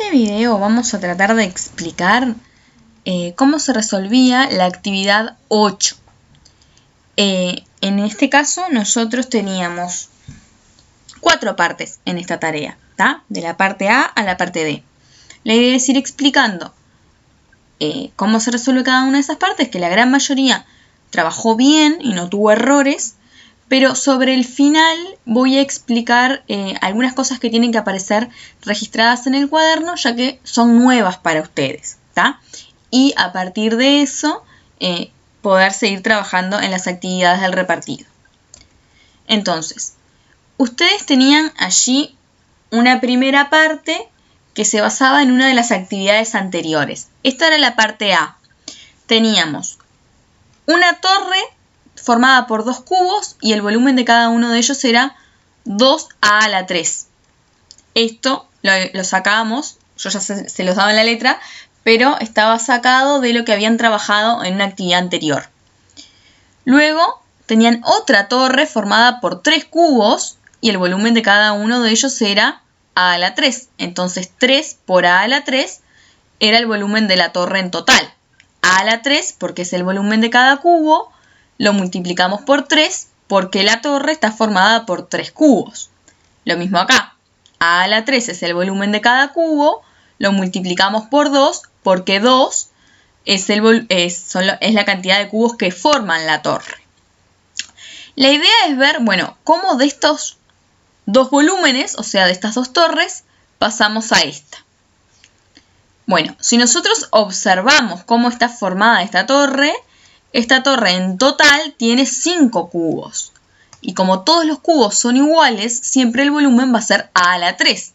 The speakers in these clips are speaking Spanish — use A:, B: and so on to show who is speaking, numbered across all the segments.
A: este video vamos a tratar de explicar cómo se resolvía la actividad 8. En este caso nosotros teníamos 4 partes en esta tarea, ¿tá? De la parte A a la parte D. La idea es ir explicando cómo se resuelve cada una de esas partes, que la gran mayoría trabajó bien y no tuvo errores, pero sobre el final voy a explicar algunas cosas que tienen que aparecer registradas en el cuaderno, ya que son nuevas para ustedes, ¿tá? Y a partir de eso, poder seguir trabajando en las actividades del repartido. Entonces, ustedes tenían allí una primera parte que se basaba en una de las actividades anteriores. Esta era la parte A. Teníamos una torre formada por 2 cubos y el volumen de cada uno de ellos era 2a a la 3. Esto lo sacábamos, yo ya se los daba en la letra, pero estaba sacado de lo que habían trabajado en una actividad anterior. Luego tenían otra torre formada por 3 cubos y el volumen de cada uno de ellos era a la 3. Entonces 3 por a la 3 era el volumen de la torre en total. A la 3, porque es el volumen de cada cubo, lo multiplicamos por 3 porque la torre está formada por 3 cubos. Lo mismo acá. A la 3 es el volumen de cada cubo, lo multiplicamos por 2 porque 2 es la cantidad de cubos que forman la torre. La idea es ver, cómo de estos 2 volúmenes, o sea, de estas 2 torres, pasamos a esta. Si nosotros observamos cómo está formada esta torre en total tiene 5 cubos. Y como todos los cubos son iguales, siempre el volumen va a ser a la 3.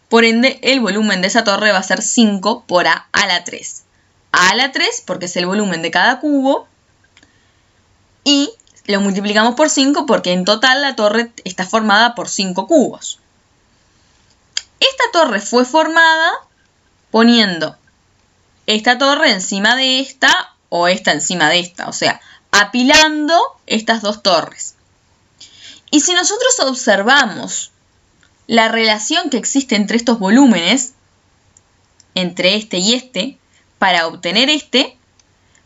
A: Por ende, el volumen de esa torre va a ser 5 por a la 3. A la 3 porque es el volumen de cada cubo. Y lo multiplicamos por 5 porque en total la torre está formada por 5 cubos. Esta torre fue formada poniendo esta torre encima de esta o esta encima de esta, o sea, apilando estas 2 torres. Y si nosotros observamos la relación que existe entre estos volúmenes, entre este y este, para obtener este,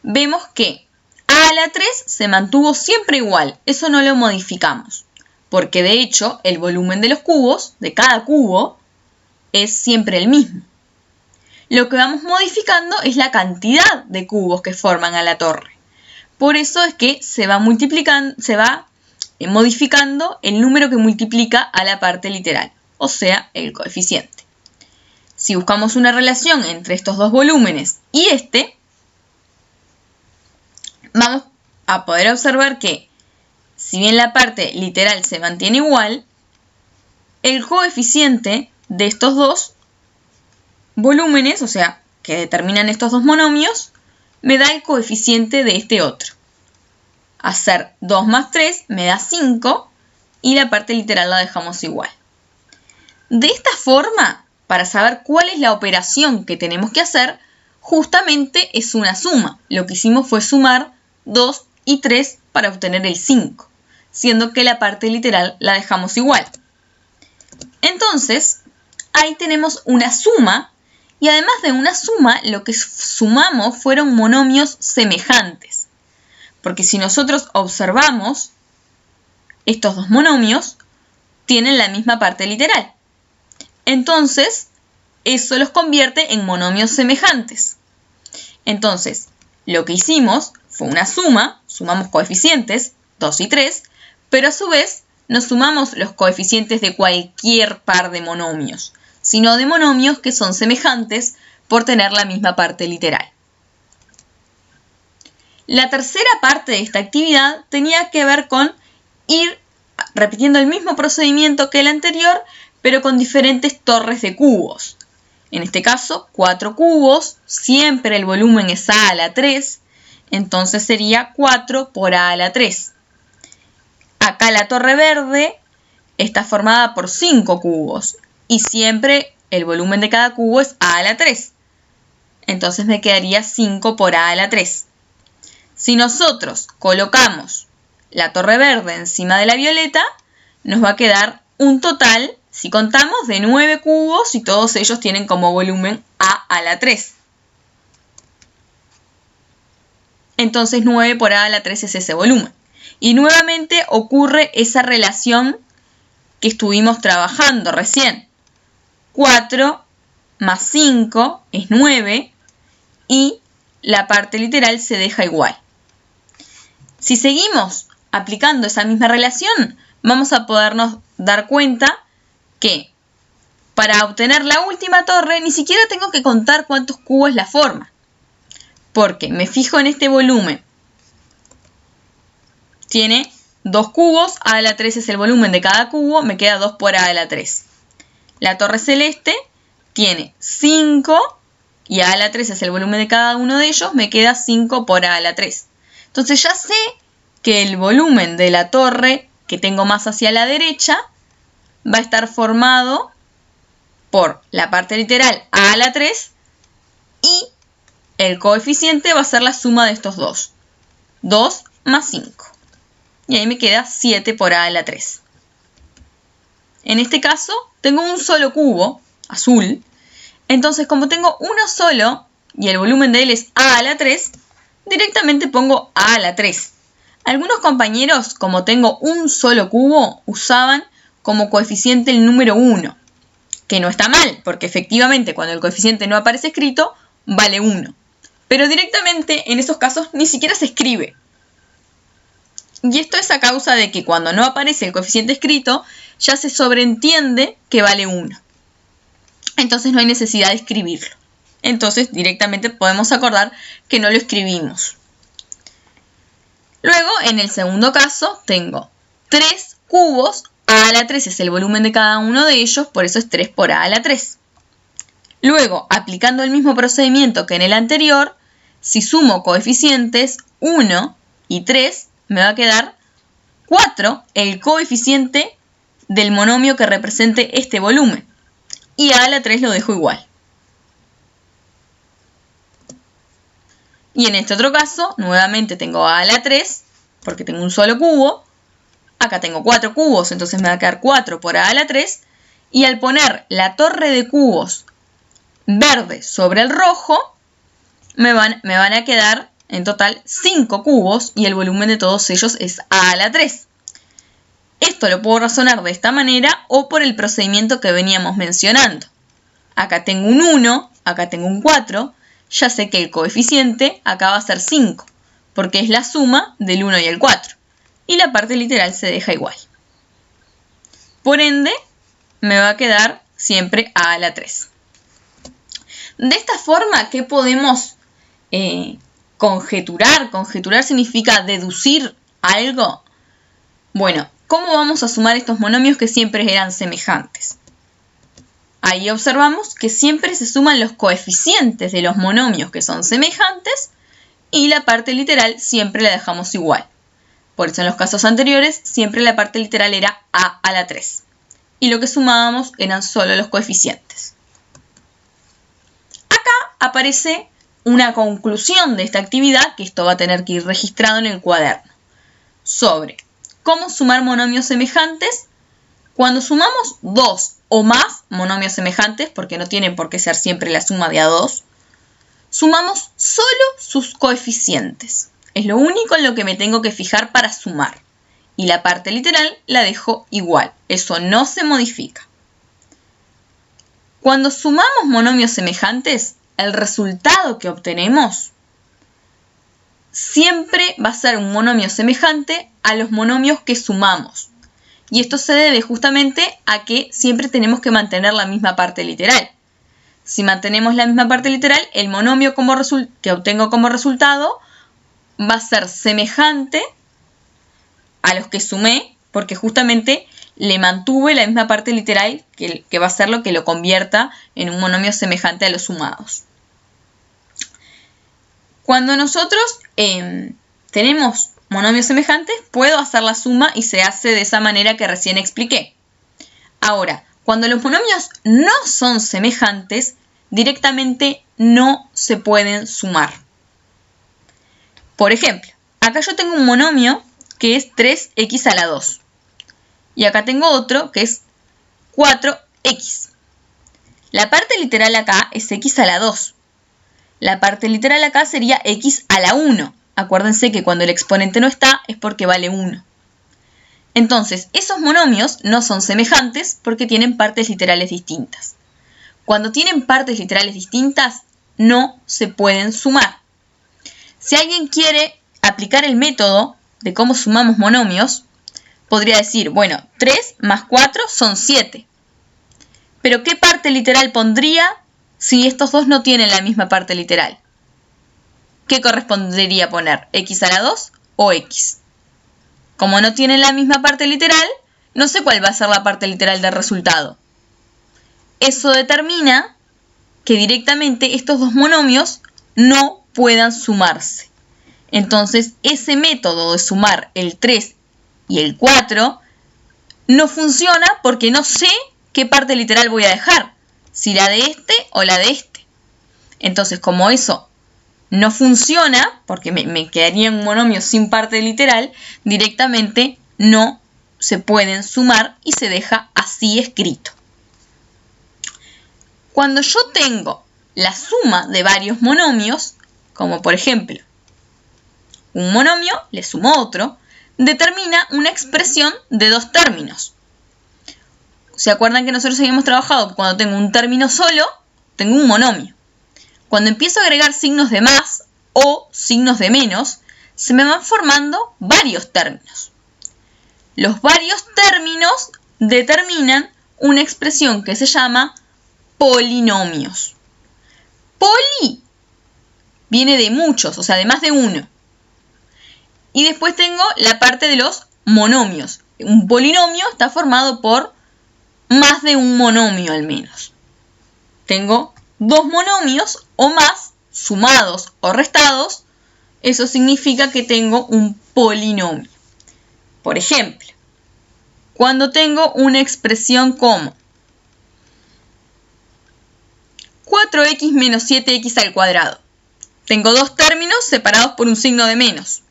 A: vemos que a la 3 se mantuvo siempre igual, eso no lo modificamos, porque de hecho el volumen de los cubos, de cada cubo, es siempre el mismo. Lo que vamos modificando es la cantidad de cubos que forman a la torre. Por eso es que se va modificando el número que multiplica a la parte literal, o sea, el coeficiente. Si buscamos una relación entre estos 2 volúmenes y vamos a poder observar que, si bien la parte literal se mantiene igual, el coeficiente de estos 2 volúmenes, o sea, que determinan estos 2 monomios, me da el coeficiente de este otro. Hacer 2 más 3 me da 5 y la parte literal la dejamos igual. De esta forma, para saber cuál es la operación que tenemos que hacer, justamente es una suma. Lo que hicimos fue sumar 2 y 3 para obtener el 5, siendo que la parte literal la dejamos igual. Entonces, ahí tenemos una suma. Y además de una suma, lo que sumamos fueron monomios semejantes. Porque si nosotros observamos, estos 2 monomios tienen la misma parte literal. Entonces, eso los convierte en monomios semejantes. Entonces, lo que hicimos fue una suma, sumamos coeficientes, 2 y 3, pero a su vez nos sumamos los coeficientes de cualquier par de monomios, sino de monomios que son semejantes por tener la misma parte literal. La tercera parte de esta actividad tenía que ver con ir repitiendo el mismo procedimiento que el anterior, pero con diferentes torres de cubos. En este caso, 4 cubos, siempre el volumen es a la 3, entonces sería 4 por a la 3. Acá la torre verde está formada por 5 cubos. Y siempre el volumen de cada cubo es a la 3. Entonces me quedaría 5 por a la 3. Si nosotros colocamos la torre verde encima de la violeta, nos va a quedar un total Si contamos de 9 cubos y todos ellos tienen como volumen a la 3. Entonces 9 por a la 3 es ese volumen. Y nuevamente ocurre esa relación que estuvimos trabajando recién. 4 más 5 es 9 y la parte literal se deja igual. Si seguimos aplicando esa misma relación, vamos a podernos dar cuenta que para obtener la última torre ni siquiera tengo que contar cuántos cubos la forma. Porque me fijo en este volumen. Tiene 2 cubos, a a la 3 es el volumen de cada cubo, me queda 2 por a a la 3. La torre celeste tiene 5 y a la 3 es el volumen de cada uno de ellos, me queda 5 por a la 3. Entonces ya sé que el volumen de la torre que tengo más hacia la derecha va a estar formado por la parte literal a la 3 y el coeficiente va a ser la suma de estos dos. 2 más 5. Y ahí me queda 7 por a la 3. En este caso tengo un solo cubo, azul. Entonces como tengo uno solo y el volumen de él es a la 3, directamente pongo a la 3. Algunos compañeros, como tengo un solo cubo, usaban como coeficiente el número 1. Que no está mal, porque efectivamente cuando el coeficiente no aparece escrito, vale 1. Pero directamente en esos casos ni siquiera se escribe. Y esto es a causa de que cuando no aparece el coeficiente escrito, ya se sobreentiende que vale 1. Entonces no hay necesidad de escribirlo. Entonces directamente podemos acordar que no lo escribimos. Luego, en el segundo caso, tengo 3 cubos. A la 3 es el volumen de cada uno de ellos, por eso es 3 por a la 3. Luego, aplicando el mismo procedimiento que en el anterior, si sumo coeficientes 1 y 3, me va a quedar 4, el coeficiente del monomio que represente este volumen. Y a la 3 lo dejo igual. Y en este otro caso, nuevamente tengo a la 3, porque tengo un solo cubo. Acá tengo 4 cubos, entonces me va a quedar 4 por a la 3. Y al poner la torre de cubos verde sobre el rojo, me van a quedar en total 5 cubos y el volumen de todos ellos es a la 3. Esto lo puedo razonar de esta manera o por el procedimiento que veníamos mencionando. Acá tengo un 1, acá tengo un 4, ya sé que el coeficiente acá va a ser 5, porque es la suma del 1 y el 4. Y la parte literal se deja igual. Por ende, me va a quedar siempre a la 3. De esta forma, ¿qué podemos conjeturar? Conjeturar significa deducir algo. Bueno, ¿cómo vamos a sumar estos monomios que siempre eran semejantes? Ahí observamos que siempre se suman los coeficientes de los monomios que son semejantes y la parte literal siempre la dejamos igual. Por eso en los casos anteriores siempre la parte literal era a la 3. Y lo que sumábamos eran solo los coeficientes. Acá aparece una conclusión de esta actividad, que esto va a tener que ir registrado en el cuaderno, sobre cómo sumar monomios semejantes cuando sumamos 2 o más monomios semejantes, porque no tienen por qué ser siempre la suma de a 2, sumamos solo sus coeficientes. Es lo único en lo que me tengo que fijar para sumar. Y la parte literal la dejo igual. Eso no se modifica. Cuando sumamos monomios semejantes, el resultado que obtenemos siempre va a ser un monomio semejante a los monomios que sumamos. Y esto se debe justamente a que siempre tenemos que mantener la misma parte literal. Si mantenemos la misma parte literal, el monomio que obtengo como resultado va a ser semejante a los que sumé, porque justamente le mantuve la misma parte literal que va a ser lo que lo convierta en un monomio semejante a los sumados. Cuando nosotros tenemos monomios semejantes, puedo hacer la suma y se hace de esa manera que recién expliqué. Ahora, cuando los monomios no son semejantes, directamente no se pueden sumar. Por ejemplo, acá yo tengo un monomio que es 3x a la 2. Y acá tengo otro que es 4x. La parte literal acá es x a la 2. La parte literal acá sería x a la 1. Acuérdense que cuando el exponente no está es porque vale 1. Entonces, esos monomios no son semejantes porque tienen partes literales distintas. Cuando tienen partes literales distintas, no se pueden sumar. Si alguien quiere aplicar el método de cómo sumamos monomios, podría decir, bueno, 3 más 4 son 7. Pero ¿qué parte literal pondría si estos dos no tienen la misma parte literal? ¿Qué correspondería poner? ¿X a la 2 o X? Como no tienen la misma parte literal, no sé cuál va a ser la parte literal del resultado. Eso determina que directamente estos dos monomios no puedan sumarse. Entonces, ese método de sumar el 3 y el 4 no funciona porque no sé qué parte literal voy a dejar, si la de este o la de este. Entonces, como eso no funciona, porque me quedaría un monomio sin parte literal, directamente no se pueden sumar y se deja así escrito. Cuando yo tengo la suma de varios monomios, como por ejemplo, un monomio le sumo otro, determina una expresión de dos términos. ¿Se acuerdan que nosotros habíamos trabajado que cuando tengo un término solo, tengo un monomio? Cuando empiezo a agregar signos de más o signos de menos, se me van formando varios términos. Los varios términos determinan una expresión que se llama polinomios. Poli viene de muchos, o sea, de más de uno. Y después tengo la parte de los monomios. Un polinomio está formado por más de un monomio al menos. Tengo dos monomios o más sumados o restados. Eso significa que tengo un polinomio. Por ejemplo, cuando tengo una expresión como 4x menos 7x al cuadrado. Tengo dos términos separados por un signo de menos.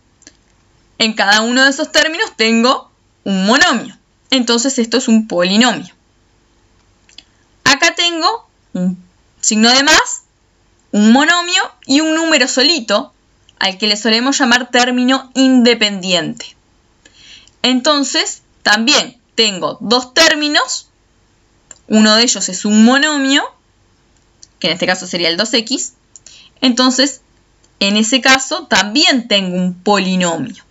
A: En cada uno de esos términos tengo un monomio. Entonces esto es un polinomio. Acá tengo un signo de más, un monomio y un número solito, al que le solemos llamar término independiente. Entonces, también tengo dos términos, uno de ellos es un monomio, que en este caso sería el 2x, entonces, en ese caso, también tengo un polinomio.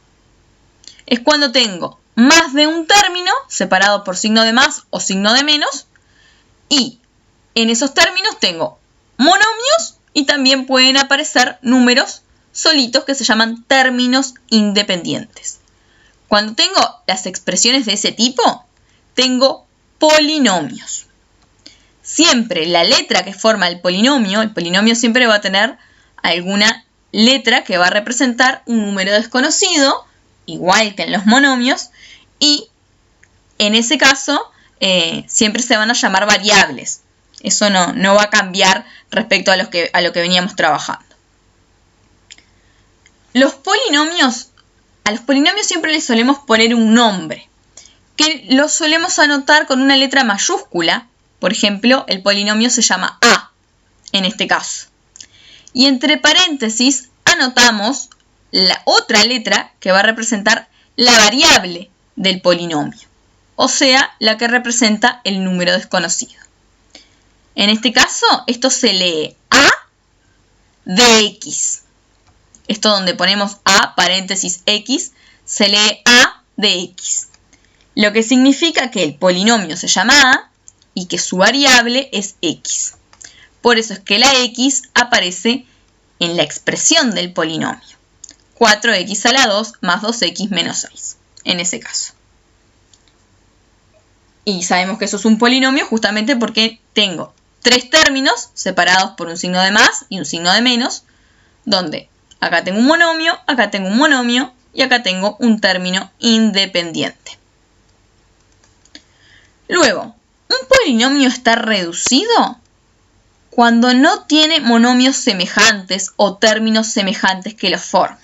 A: Es cuando tengo más de un término, separado por signo de más o signo de menos, y en esos términos tengo monomios y también pueden aparecer números solitos que se llaman términos independientes. Cuando tengo las expresiones de ese tipo, tengo polinomios. Siempre la letra que forma el polinomio siempre va a tener alguna letra que va a representar un número desconocido, igual que en los monomios, y en ese caso siempre se van a llamar variables. Eso no va a cambiar respecto a lo que veníamos trabajando. A los polinomios siempre les solemos poner un nombre, que lo solemos anotar con una letra mayúscula. Por ejemplo, el polinomio se llama A, en este caso. Y entre paréntesis anotamos la otra letra que va a representar la variable del polinomio, o sea, la que representa el número desconocido. En este caso, esto se lee A de X. Esto donde ponemos A, paréntesis X, se lee A de X. Lo que significa que el polinomio se llama A y que su variable es X. Por eso es que la X aparece en la expresión del polinomio. 4x a la 2 más 2x menos 6, en ese caso. Y sabemos que eso es un polinomio justamente porque tengo tres términos separados por un signo de más y un signo de menos, donde acá tengo un monomio, acá tengo un monomio y acá tengo un término independiente. Luego, ¿un polinomio está reducido? Cuando no tiene monomios semejantes o términos semejantes que lo formen.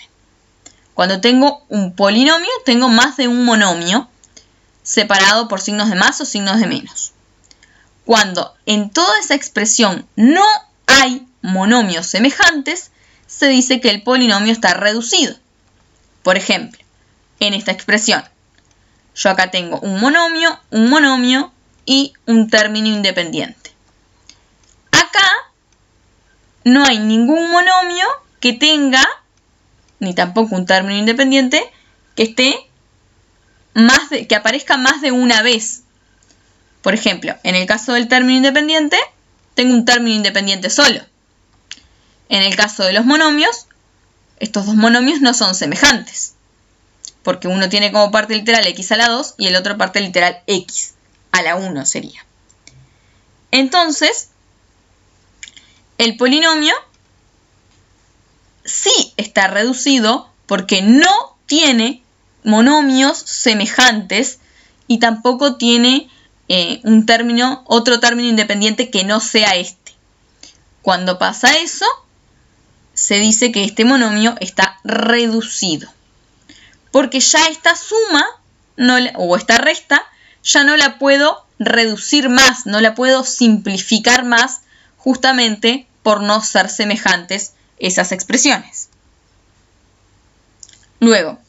A: Cuando tengo un polinomio, tengo más de un monomio separado por signos de más o signos de menos. Cuando en toda esa expresión no hay monomios semejantes, se dice que el polinomio está reducido. Por ejemplo, en esta expresión, yo acá tengo un monomio y un término independiente. Acá no hay ningún monomio que tenga, ni tampoco un término independiente, que aparezca más de una vez. Por ejemplo, en el caso del término independiente, tengo un término independiente solo. En el caso de los monomios, estos dos monomios no son semejantes, porque uno tiene como parte literal x a la 2 y el otro parte literal x a la 1 sería. Entonces, el polinomio sí está reducido porque no tiene monomios semejantes y tampoco tiene otro término independiente que no sea este. Cuando pasa eso, se dice que este monomio está reducido. Porque ya esta suma o esta resta ya no la puedo reducir más, no la puedo simplificar más, justamente por no ser semejantes esas expresiones. Luego,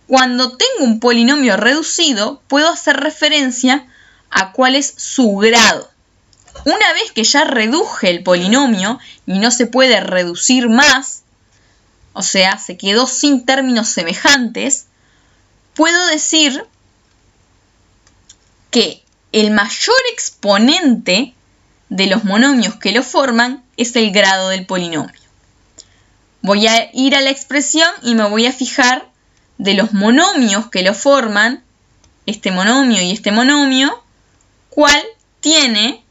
A: cuando tengo un polinomio reducido, puedo hacer referencia a cuál es su grado. Una vez que ya reduje el polinomio y no se puede reducir más, o sea, se quedó sin términos semejantes, puedo decir que el mayor exponente de los monomios que lo forman es el grado del polinomio. Voy a ir a la expresión y me voy a fijar de los monomios que lo forman, este monomio y este monomio, cuál tiene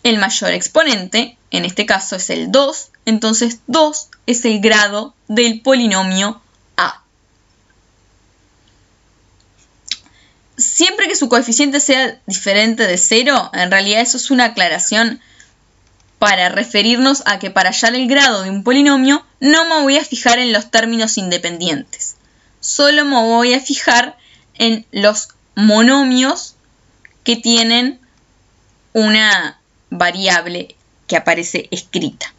A: el mayor exponente. En este caso es el 2, entonces 2 es el grado del polinomio A. Siempre que su coeficiente sea diferente de 0, en realidad eso es una aclaración para referirnos a que para hallar el grado de un polinomio no me voy a fijar en los términos independientes. Solo me voy a fijar en los monomios que tienen una variable que aparece escrita.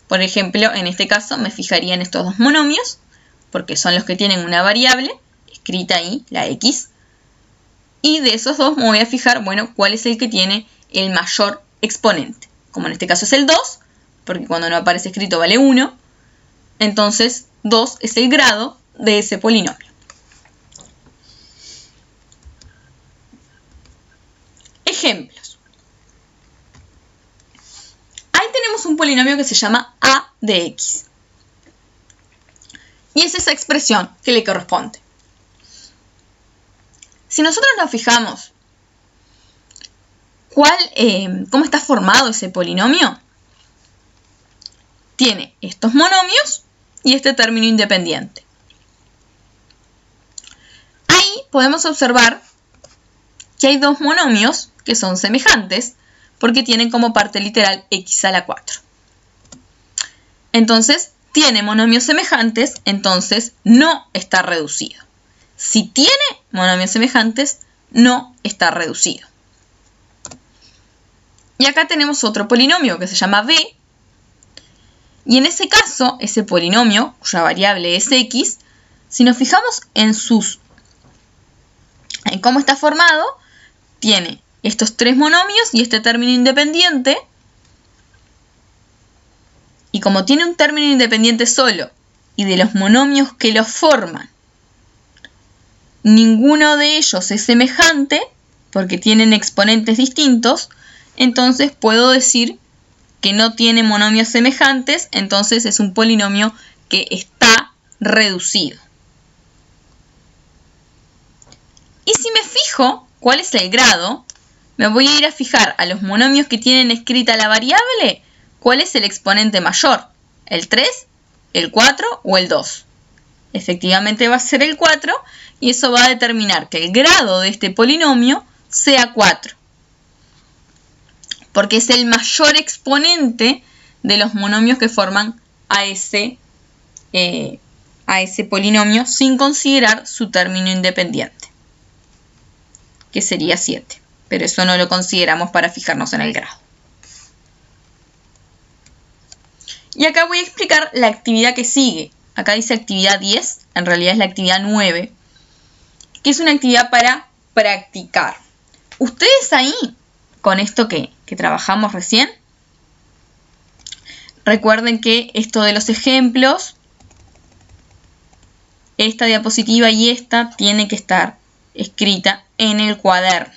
A: Por ejemplo, en este caso me fijaría en estos dos monomios, porque son los que tienen una variable escrita ahí, la x. Y de esos dos me voy a fijar, bueno, cuál es el que tiene el mayor exponente. Como en este caso es el 2, porque cuando no aparece escrito vale 1. Entonces 2 es el grado de ese polinomio. Ejemplos. Ahí tenemos un polinomio que se llama a de x. Y es esa expresión que le corresponde. Si nosotros nos fijamos cómo está formado ese polinomio, tiene estos monomios y este término independiente. Ahí podemos observar que hay dos monomios que son semejantes porque tienen como parte literal x a la 4. Entonces, tiene monomios semejantes, entonces no está reducido. Si tiene monomios semejantes, no está reducido. Y acá tenemos otro polinomio que se llama b. Y en ese caso, ese polinomio, cuya variable es x, si nos fijamos en cómo está formado, tiene estos tres monomios y este término independiente. Y como tiene un término independiente solo, y de los monomios que lo forman, ninguno de ellos es semejante, porque tienen exponentes distintos, entonces puedo decir que no tiene monomios semejantes, entonces es un polinomio que está reducido. Y si me fijo cuál es el grado, me voy a ir a fijar a los monomios que tienen escrita la variable, cuál es el exponente mayor, el 3, el 4 o el 2. Efectivamente va a ser el 4 y eso va a determinar que el grado de este polinomio sea 4. Porque es el mayor exponente de los monomios que forman a ese polinomio sin considerar su término independiente, que sería 7. pero eso no lo consideramos para fijarnos en el grado. Y acá voy a explicar la actividad que sigue. Acá dice actividad 10, en realidad es la actividad 9, que es una actividad para practicar. Ustedes ahí, con esto que trabajamos recién, recuerden que esto de los ejemplos, esta diapositiva y esta tiene que estar escrita en el cuaderno.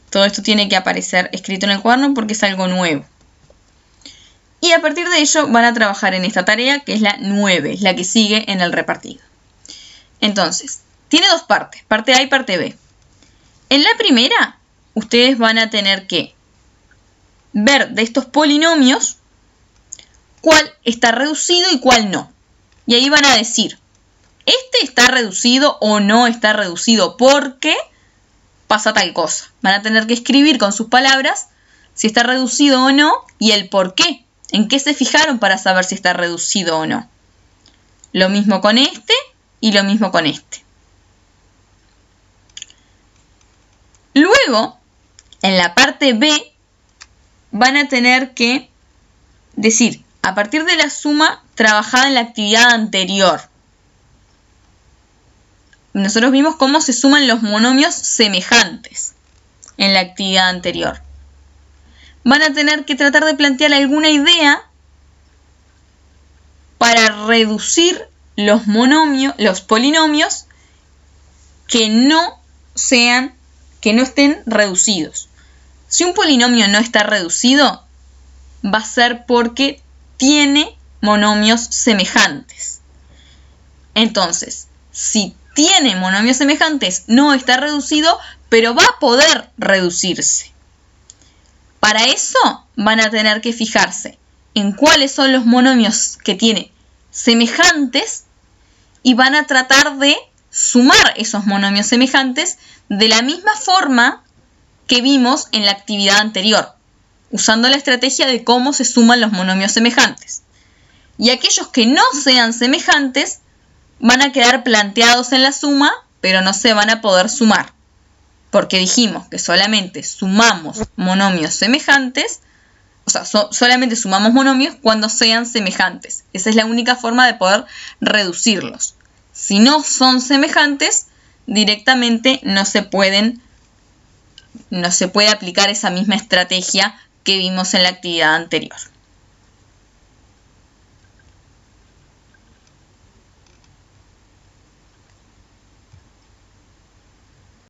A: Todo esto tiene que aparecer escrito en el cuaderno porque es algo nuevo. Y a partir de ello van a trabajar en esta tarea que es la 9, la que sigue en el repartido. Entonces, tiene dos partes, parte A y parte B. En la primera, ustedes van a tener que ver de estos polinomios cuál está reducido y cuál no. Y ahí van a decir, este está reducido o no está reducido porque pasa tal cosa. Van a tener que escribir con sus palabras si está reducido o no y el por qué. ¿En qué se fijaron para saber si está reducido o no? Lo mismo con este y lo mismo con este. Luego, en la parte B, van a tener que decir, a partir de la suma trabajada en la actividad anterior. Nosotros vimos cómo se suman los monomios semejantes en la actividad anterior. Van a tener que tratar de plantear alguna idea para reducir los polinomios que no estén reducidos. Si un polinomio no está reducido, va a ser porque tiene monomios semejantes. Entonces, si tiene monomios semejantes, no está reducido, pero va a poder reducirse. Para eso van a tener que fijarse en cuáles son los monomios que tiene semejantes y van a tratar de sumar esos monomios semejantes de la misma forma que vimos en la actividad anterior, usando la estrategia de cómo se suman los monomios semejantes. Y aquellos que no sean semejantes van a quedar planteados en la suma, pero no se van a poder sumar. Porque dijimos que solamente sumamos monomios semejantes, o sea, solamente sumamos monomios cuando sean semejantes. Esa es la única forma de poder reducirlos. Si no son semejantes, directamente no se puede aplicar esa misma estrategia que vimos en la actividad anterior.